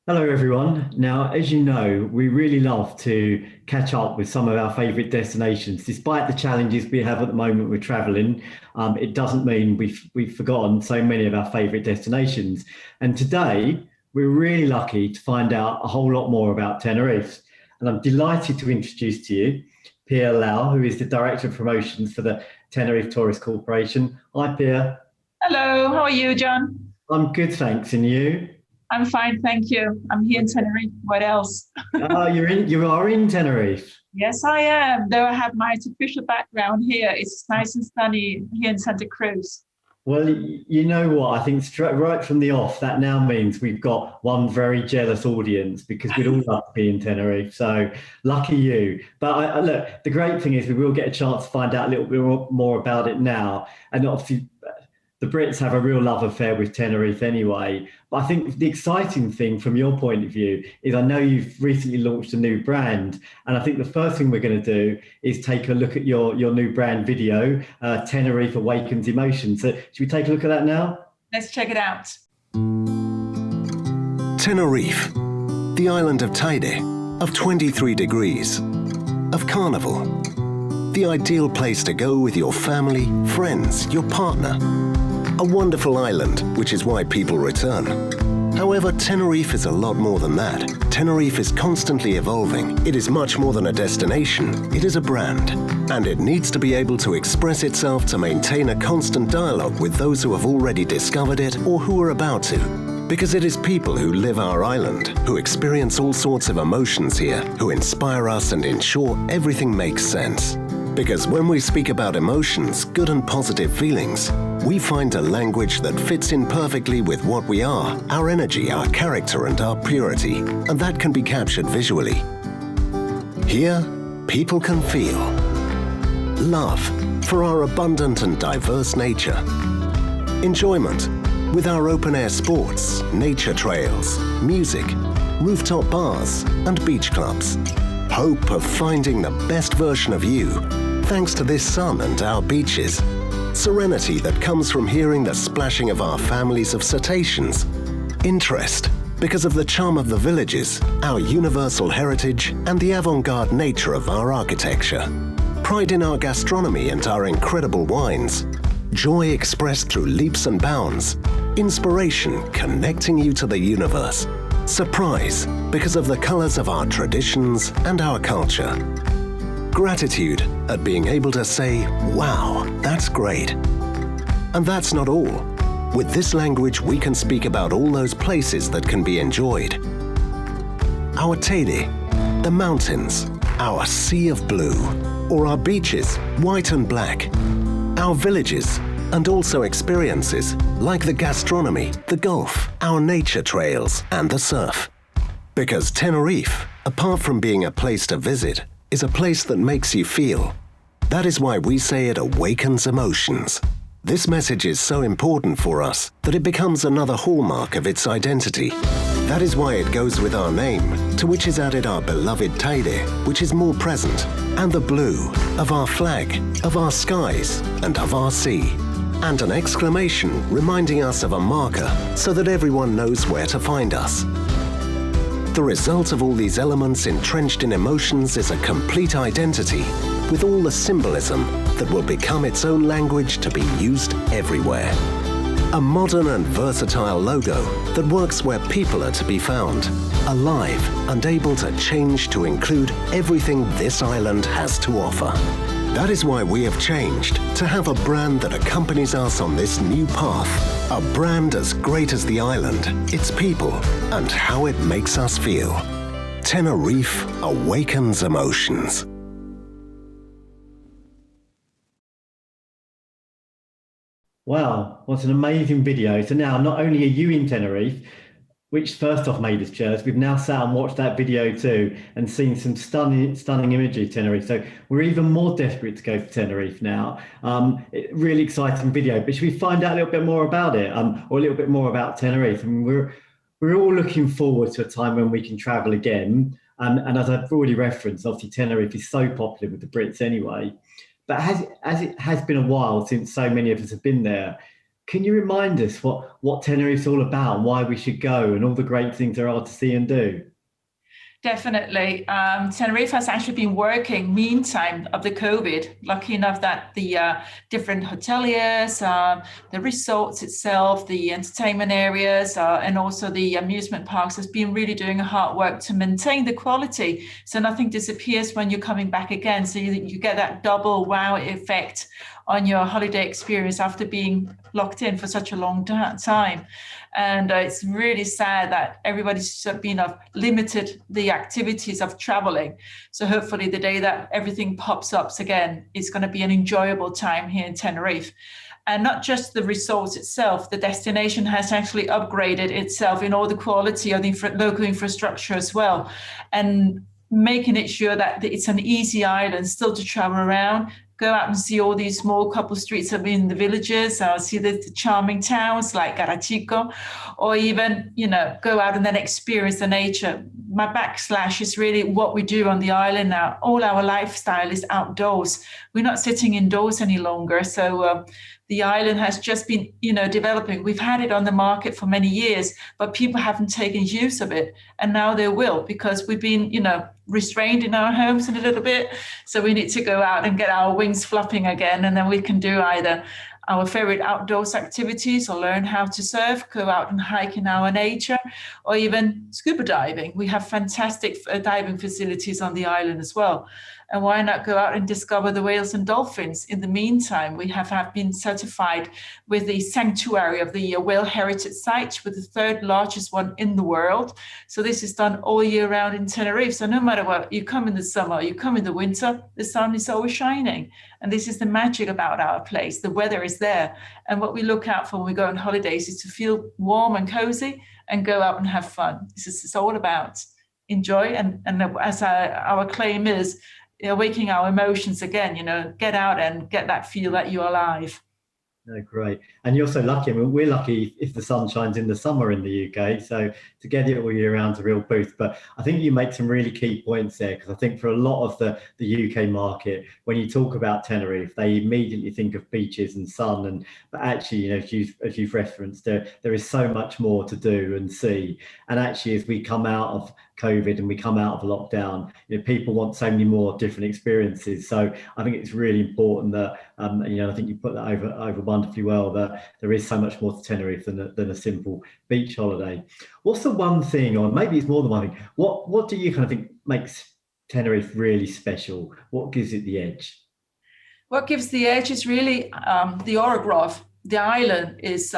Hello, everyone. Now, as you know, we really love to catch up with some of our favourite destinations. Despite the challenges we have at the moment with travelling, it doesn't mean we've forgotten so many of our favourite destinations. And today, we're really lucky to find out a whole lot more about Tenerife. And I'm delighted to introduce to you Pia Louw, who is the Director of Promotions for the Tenerife Tourist Corporation. Hi, Pia. Hello, how are you, John? I'm good, thanks. And you? I'm fine, thank you. I'm here in Tenerife. What else? You are in Tenerife. Yes, I am. Though I have my artificial background here. It's nice and sunny here in Santa Cruz. Well, you know what? I think straight right from the off, that now means we've got one very jealous audience because we'd all love to be in Tenerife. So lucky you. But look, the great thing is we will get a chance to find out a little bit more about it now. And obviously, the Brits have a real love affair with Tenerife anyway. But I think the exciting thing from your point of view is I know you've recently launched a new brand. And I think the first thing we're going to do is take a look at your new brand video, Tenerife Awakens Emotion. So should we take a look at that now? Let's check it out. Tenerife, the island of Teide, of 23 degrees, of carnival, the ideal place to go with your family, friends, your partner. A wonderful island, which is why people return. However, Tenerife is a lot more than that. Tenerife is constantly evolving. It is much more than a destination. It is a brand. And it needs to be able to express itself to maintain a constant dialogue with those who have already discovered it or who are about to. Because it is people who live our island, who experience all sorts of emotions here, who inspire us and ensure everything makes sense. Because when we speak about emotions, good and positive feelings, we find a language that fits in perfectly with what we are, our energy, our character, and our purity, and that can be captured visually. Here, people can feel love for our abundant and diverse nature, enjoyment with our open-air sports, nature trails, music, rooftop bars, and beach clubs. Hope of finding the best version of you, thanks to this sun and our beaches. Serenity that comes from hearing the splashing of our families of cetaceans. Interest, because of the charm of the villages, our universal heritage, and the avant-garde nature of our architecture. Pride in our gastronomy and our incredible wines. Joy expressed through leaps and bounds. Inspiration connecting you to the universe. Surprise, because of the colors of our traditions and our culture. Gratitude at being able to say, wow, that's great. And that's not all. With this language, we can speak about all those places that can be enjoyed. Our Teide, the mountains, our sea of blue, or our beaches, white and black. Our villages, and also experiences like the gastronomy, the golf, our nature trails, and the surf. Because Tenerife, apart from being a place to visit, is a place that makes you feel. That is why we say it awakens emotions. This message is so important for us that it becomes another hallmark of its identity. That is why it goes with our name, to which is added our beloved Teide, which is more present, and the blue of our flag, of our skies, and of our sea. And an exclamation reminding us of a marker so that everyone knows where to find us. The result of all these elements entrenched in emotions is a complete identity with all the symbolism that will become its own language to be used everywhere. A modern and versatile logo that works where people are to be found, alive and able to change to include everything this island has to offer. That is why we have changed to have a brand that accompanies us on this new path. A brand as great as the island, its people, and how it makes us feel. Tenerife awakens emotions. Wow, what an amazing video. So now not only are you in Tenerife, which first off made us jealous, we've now sat and watched that video too and seen some stunning imagery of Tenerife. So we're even more desperate to go to Tenerife now. Really exciting video, but should we find out a little bit more about it or a little bit more about Tenerife? I mean, we're all looking forward to a time when we can travel again. And as I've already referenced, obviously Tenerife is so popular with the Brits anyway. But as it has been a while since so many of us have been there, Can you remind us what Tenerife's all about and why we should go and all the great things there are to see and do? Definitely. Tenerife has actually been working meantime of the COVID. Lucky enough that the different hoteliers, the resorts itself, the entertainment areas, and also the amusement parks has been really doing hard work to maintain the quality. So nothing disappears when you're coming back again. So you get that double wow effect on your holiday experience after being locked in for such a long time. And it's really sad that everybody's been limited the activities of traveling. So hopefully the day that everything pops up again, it's going to be an enjoyable time here in Tenerife. And not just the resort itself, the destination has actually upgraded itself in all the quality of the local infrastructure as well. And making it sure that it's an easy island still to travel around, go out and see all these small couple streets in the villages, see the charming towns like Garachico, or even, go out and then experience the nature. My backslash is really what we do on the island now. All our lifestyle is outdoors. We're not sitting indoors any longer. So the island has just been, developing. We've had it on the market for many years, but people haven't taken use of it. And now they will, because we've been, restrained in our homes a little bit. So we need to go out and get our wings flapping again. And then we can do either our favorite outdoors activities or learn how to surf, go out and hike in our nature, or even scuba diving. We have fantastic diving facilities on the island as well. And why not go out and discover the whales and dolphins? In the meantime, we have been certified with the sanctuary of the Whale Heritage Site, with the third largest one in the world. So this is done all year round in Tenerife. So no matter what, you come in the summer, you come in the winter, the sun is always shining. And this is the magic about our place. The weather is there. And what we look out for when we go on holidays is to feel warm and cozy and go out and have fun. This is all about enjoy. And as our claim is, awakening our emotions again, get out and get that feel that you're alive. Oh, great. And you're so lucky. I mean, we're lucky if the sun shines in the summer in the UK. So to get it all year round is a real boost. But I think you make some really key points there, because I think for a lot of the UK market, when you talk about Tenerife, they immediately think of beaches and sun. But actually, as you've referenced, there is so much more to do and see. And actually, as we come out of COVID and we come out of lockdown, people want so many more different experiences. So I think it's really important that I think you put that over wonderfully well, that there is so much more to Tenerife than a simple beach holiday. What's the one thing, or maybe it's more than one thing, what do you kind of think makes Tenerife really special? What gives it the edge? What gives the edge is really the orograph. The island is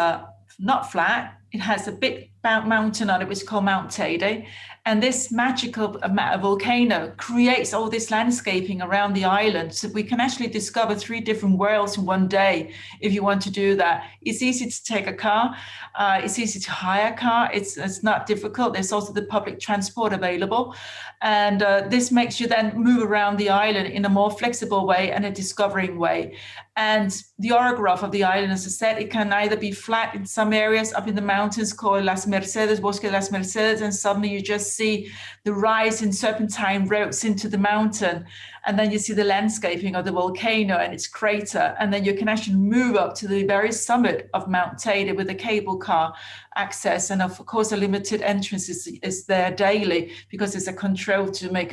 not flat. It has a big mountain on it, which is called Mount Teide. And this magical volcano creates all this landscaping around the island. So we can actually discover 3 different worlds in one day if you want to do that. It's easy to take a car. It's easy to hire a car. It's not difficult. There's also the public transport available. And this makes you then move around the island in a more flexible way and a discovering way. And the orograph of the island, as I said, it can either be flat in some areas up in the mountains called Las Mercedes, Bosque de las Mercedes, and suddenly you just see the rise in serpentine roads into the mountain. And then you see the landscaping of the volcano and its crater. And then you can actually move up to the very summit of Mount Teide with a cable car access. And of course, a limited entrance is there daily, because there's a control to make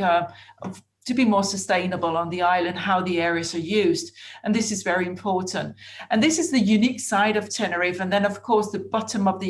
to be more sustainable on the island, how the areas are used. And this is very important. And this is the unique side of Tenerife. And then, of course, the bottom of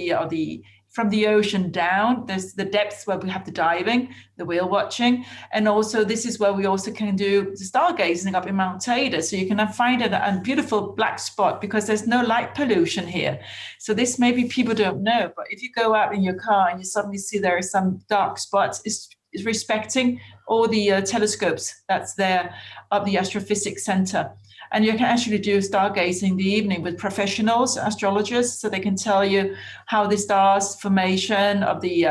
from the ocean down, there's the depths where we have the diving, the whale watching. And also this is where we also can do the stargazing up in Mount Teide. So you can find a beautiful black spot, because there's no light pollution here. So this maybe people don't know, but if you go out in your car and you suddenly see there are some dark spots, it's respecting all the telescopes that's there at the Astrophysics Center. And you can actually do stargazing in the evening with professionals, astrologers, so they can tell you how the stars formation of the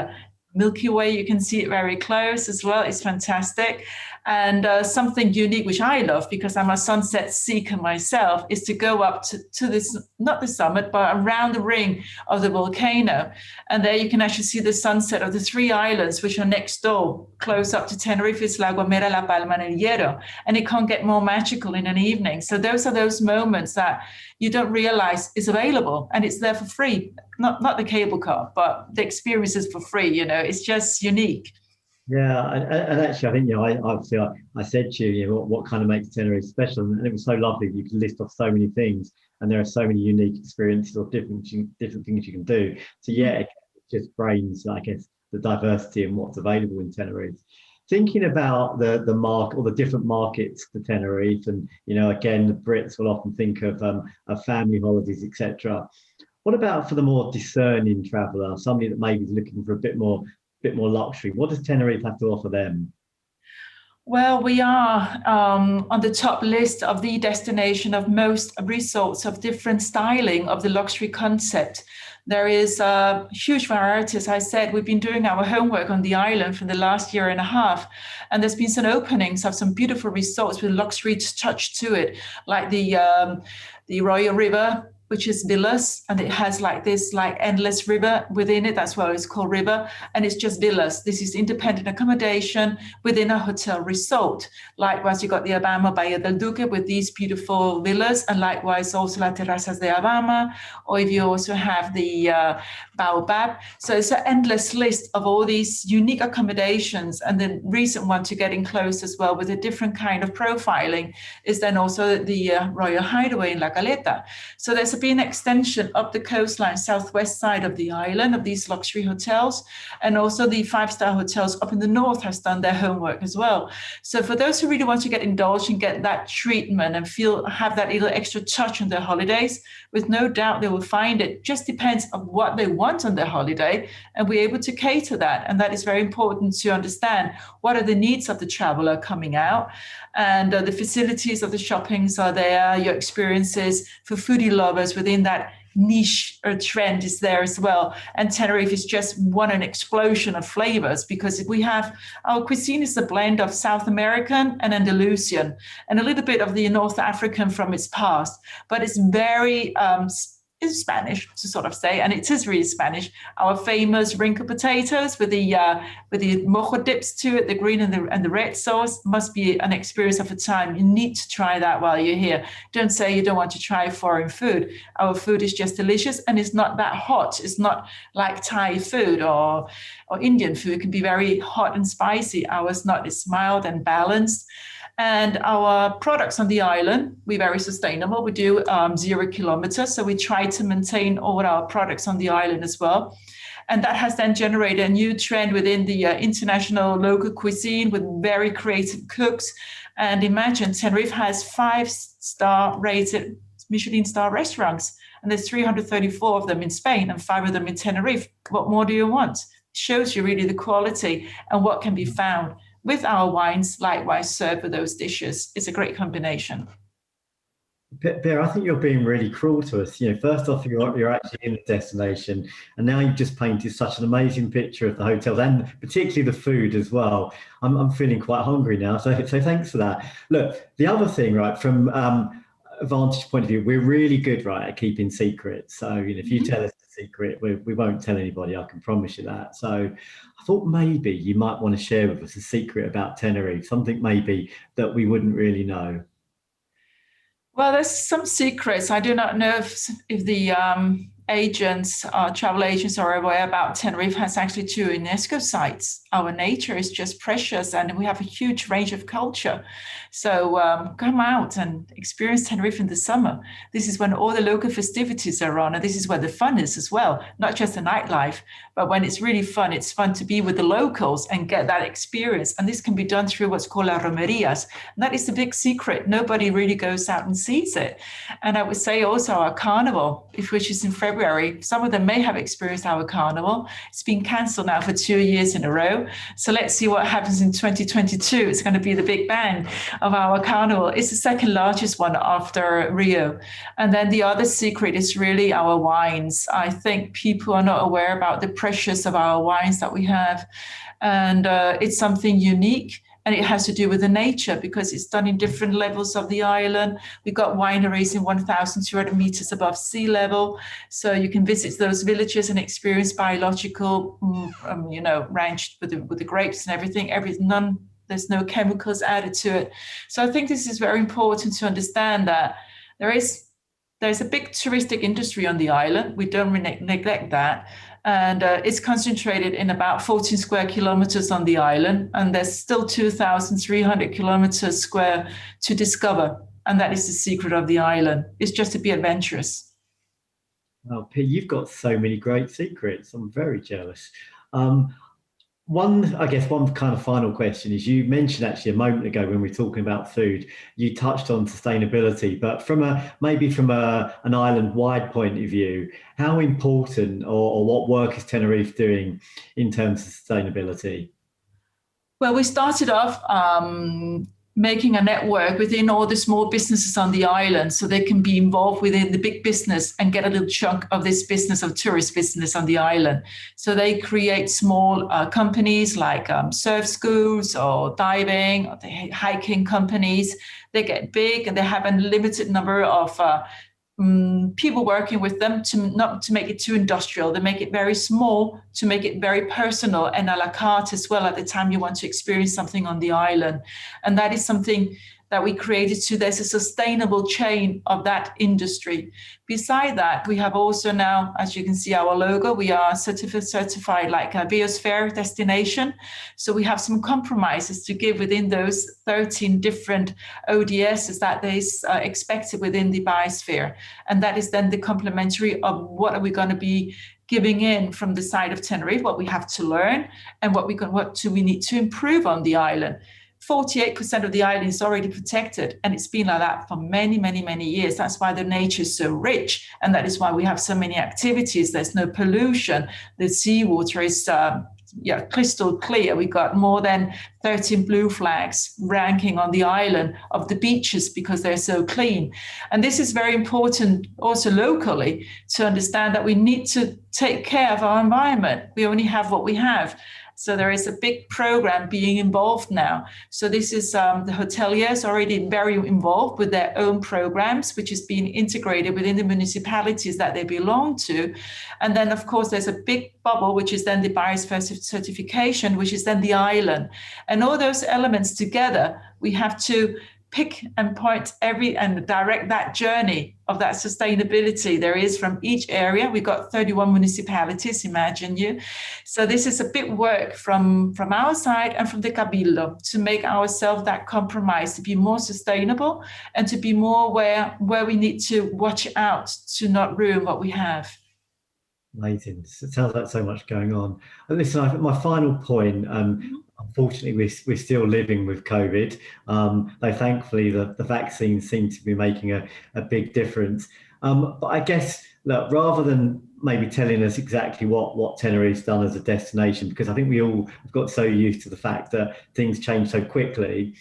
Milky Way. You can see it very close as well. It's fantastic. And something unique, which I love because I'm a sunset seeker myself, is to go up to this, not the summit, but around the ring of the volcano. And there you can actually see the sunset of the 3 islands, which are next door, close up to Tenerife. It's La Gomera, La Palma, and El Hierro. And it can't get more magical in an evening. So those are those moments that you don't realize is available, and it's there for free. Not the cable car, but the experience is for free. It's just unique. Yeah, and actually, I think I said to you, what kind of makes Tenerife special, and it was so lovely. You can list off so many things, and there are so many unique experiences or different things you can do. So yeah, it just brings, I guess, the diversity and what's available in Tenerife. Thinking about the market or the different markets to Tenerife, and again, the Brits will often think of family holidays, etc. What about for the more discerning traveller, somebody that maybe is looking for a bit more luxury? What does Tenerife have to offer them? Well, we are on the top list of the destination of most resorts of different styling of the luxury concept. There is a huge variety. As I said, we've been doing our homework on the island for the last year and a half, and there's been some openings of some beautiful resorts with luxury touch to it, like the Royal River, which is villas, and it has this endless river within it. That's why it's called river, and it's just villas. This is independent accommodation within a hotel resort. Likewise, you got the Abama Bahia del Duque with these beautiful villas, and likewise also La Terrazas de Abama, or if you also have the Baobab. So it's an endless list of all these unique accommodations. And the recent one to getting close as well with a different kind of profiling is then also the Royal Hideaway in La Caleta. So there's been an extension up the coastline, southwest side of the island, of these luxury hotels. And also the 5-star hotels up in the north has done their homework as well. So for those who really want to get indulged and get that treatment and have that little extra touch on their holidays, with no doubt they will find it. Just depends on what they want on their holiday, and we're able to cater that. And that is very important to understand. What are the needs of the traveler coming out? And the facilities of the shoppings are there, your experiences for foodie lovers within that niche or trend is there as well. And Tenerife is just an explosion of flavors, because our cuisine is a blend of South American and Andalusian, and a little bit of the North African from its past, but it's very is Spanish, to sort of say, and it is really Spanish. Our famous wrinkle potatoes with the mojo dips to it, the green and the red sauce, must be an experience of a time. You need to try that while you're here. Don't say you don't want to try foreign food. Our food is just delicious, and it's not that hot. It's not like Thai food or Indian food. It can be very hot and spicy. Ours not. It's mild and balanced. And our products on the island, we're very sustainable. We do 0 kilometers. So we try to maintain all our products on the island as well. And that has then generated a new trend within the international local cuisine with very creative cooks. And imagine, Tenerife has 5-star rated Michelin star restaurants. And there's 334 of them in Spain and 5 of them in Tenerife. What more do you want? It shows you really the quality and what can be found. With our wines, likewise, served with those dishes. It's a great combination. Pia, I think you're being really cruel to us. First off, you're actually in the destination, and now you've just painted such an amazing picture of the hotels and particularly the food as well. I'm feeling quite hungry now, so thanks for that. Look, the other thing, right, from a vantage point of view, we're really good, right, at keeping secrets. So if you tell us the secret, we won't tell anybody. I can promise you that. So I thought maybe you might want to share with us a secret about Tenerife, something maybe that we wouldn't really know. Well, there's some secrets. I do not know if the travel agents are aware about. Tenerife has actually 2 UNESCO sites. Our nature is just precious, and we have a huge range of culture. So come out and experience Tenerife in the summer. This is when all the local festivities are on, and this is where the fun is as well, not just the nightlife, but when it's really fun, it's fun to be with the locals and get that experience. And this can be done through what's called las romerias. And that is the big secret. Nobody really goes out and sees it. And I would say also our carnival, which is in February. Some of them may have experienced our carnival. It's been cancelled now for 2 years in a row. So let's see what happens in 2022. It's going to be the big bang of our carnival. It's the second largest one after Rio. And then the other secret is really our wines. I think people are not aware about the precious of our wines that we have. And it's something unique. And it has to do with the nature, because it's done in different levels of the island. We've got wineries in 1,200 meters above sea level. So you can visit those villages and experience biological, ranched with the grapes and everything. There's no chemicals added to it. So I think this is very important to understand that there's a big touristic industry on the island. We don't neglect that. And it's concentrated in about 14 square kilometers on the island. And there's still 2,300 kilometers square to discover. And that is the secret of the island. It's just to be adventurous. Oh, Pia, you've got so many great secrets. I'm very jealous. One kind of final question is, you mentioned actually a moment ago when we were talking about food, you touched on sustainability, but from an island-wide point of view, how important or what work is Tenerife doing in terms of sustainability? Well, we started off making a network within all the small businesses on the island so they can be involved within the big business and get a little chunk of this business, of tourist business on the island. So they create small companies like surf schools or diving or the hiking companies. They get big and they have a limited number of people working with them not to make it too industrial. They make it very small to make it very personal and a la carte as well at the time you want to experience something on the island. And that is something that we created so there's a sustainable chain of that industry. Beside that, we have also now, as you can see our logo, we are certified like a biosphere destination. So we have some compromises to give within those 13 different ODSs that is expected within the biosphere. And that is then the complementary of what are we going to be giving in from the side of Tenerife, what we have to learn and what do we need to improve on the island. 48% of the island is already protected, and it's been like that for many, many, many years. That's why the nature is so rich, and that is why we have so many activities. There's no pollution. The seawater is crystal clear. We got more than 13 blue flags ranking on the island of the beaches because they're so clean. And this is very important also locally to understand that we need to take care of our environment. We only have what we have. So there is a big program being involved now. So this is the hoteliers already very involved with their own programs, which is being integrated within the municipalities that they belong to. And then, of course, there's a big bubble, which is then the biosphere certification, which is then the island. And all those elements together, we have to pick and point and direct that journey of that sustainability there is from each area. We've got 31 municipalities, imagine you. So this is a big work from our side and from the Cabildo to make ourselves that compromise, to be more sustainable and to be more aware where we need to watch out to not ruin what we have. Amazing. It sounds like so much going on. And listen, my final point, unfortunately, we're still living with COVID, though thankfully the vaccines seem to be making a big difference. But I guess, look, rather than maybe telling us exactly what Tenerife's done as a destination, because I think we all have got so used to the fact that things change so quickly,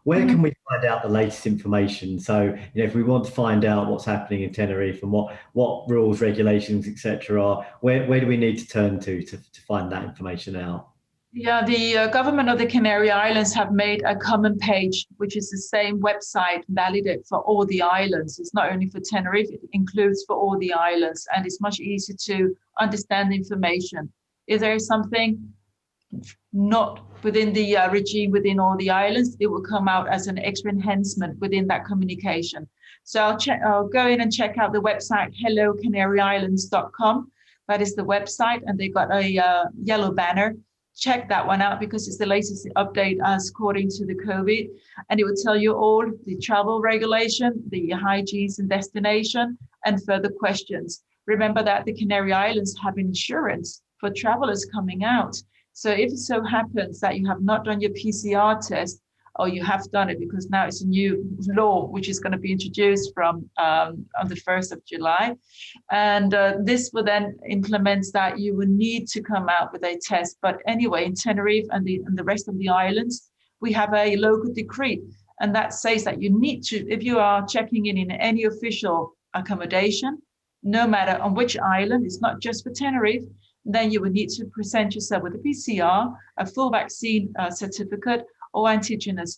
where can we find out the latest information? So, if we want to find out what's happening in Tenerife and what rules, regulations, etc. are, where do we need to turn to find that information out? Yeah, the government of the Canary Islands have made a common page, which is the same website valid for all the islands. It's not only for Tenerife, it includes for all the islands, and it's much easier to understand the information. If there is something not within the regime within all the islands, it will come out as an extra enhancement within that communication. So I'll go in and check out the website hellocanaryislands.com. That is the website, and they got a yellow banner. Check that one out because it's the latest update as according to the COVID, and it will tell you all the travel regulation, the hygienes and destination, and further questions. Remember that the Canary Islands have insurance for travelers coming out. So if it so happens that you have not done your PCR test, or you have done it because now it's a new law which is going to be introduced from on the 1st of July. And this will then implement that you will need to come out with a test. But anyway, in Tenerife and the rest of the islands, we have a local decree. And that says that you need to, if you are checking in any official accommodation, no matter on which island, it's not just for Tenerife, then you will need to present yourself with a PCR, a full vaccine certificate, or antigenous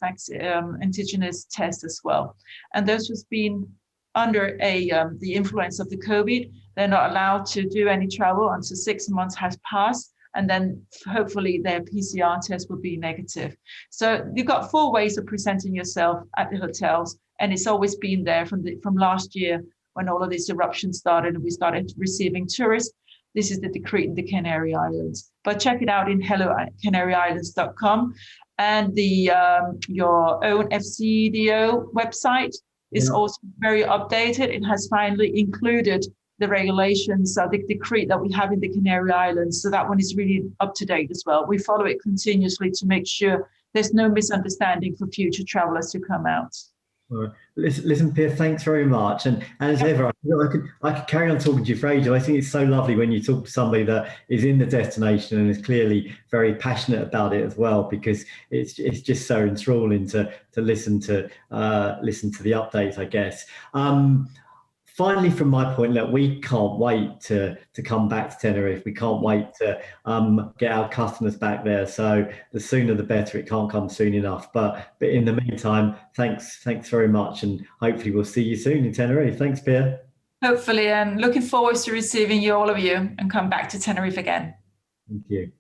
tests as well. And those who's been under the influence of the COVID, they're not allowed to do any travel until 6 months has passed. And then hopefully their PCR test will be negative. So you've got 4 ways of presenting yourself at the hotels. And it's always been there from last year when all of this eruption started and we started receiving tourists. This is the decree in the Canary Islands. But check it out in hellocanarysislands.com. And your own FCDO website is also very updated. It has finally included the regulations, the decree that we have in the Canary Islands. So that one is really up to date as well. We follow it continuously to make sure there's no misunderstanding for future travelers to come out. All right. Listen, Pia, thanks very much. And as ever, I could carry on talking to you for ages. I think it's so lovely when you talk to somebody that is in the destination and is clearly very passionate about it as well, because it's just so enthralling to listen to the updates, I guess. Finally, from my point, look, we can't wait to come back to Tenerife. We can't wait to get our customers back there. So the sooner the better. It can't come soon enough. But in the meantime, thanks very much, and hopefully we'll see you soon in Tenerife. Thanks, Pia. Hopefully, and looking forward to receiving all of you and come back to Tenerife again. Thank you.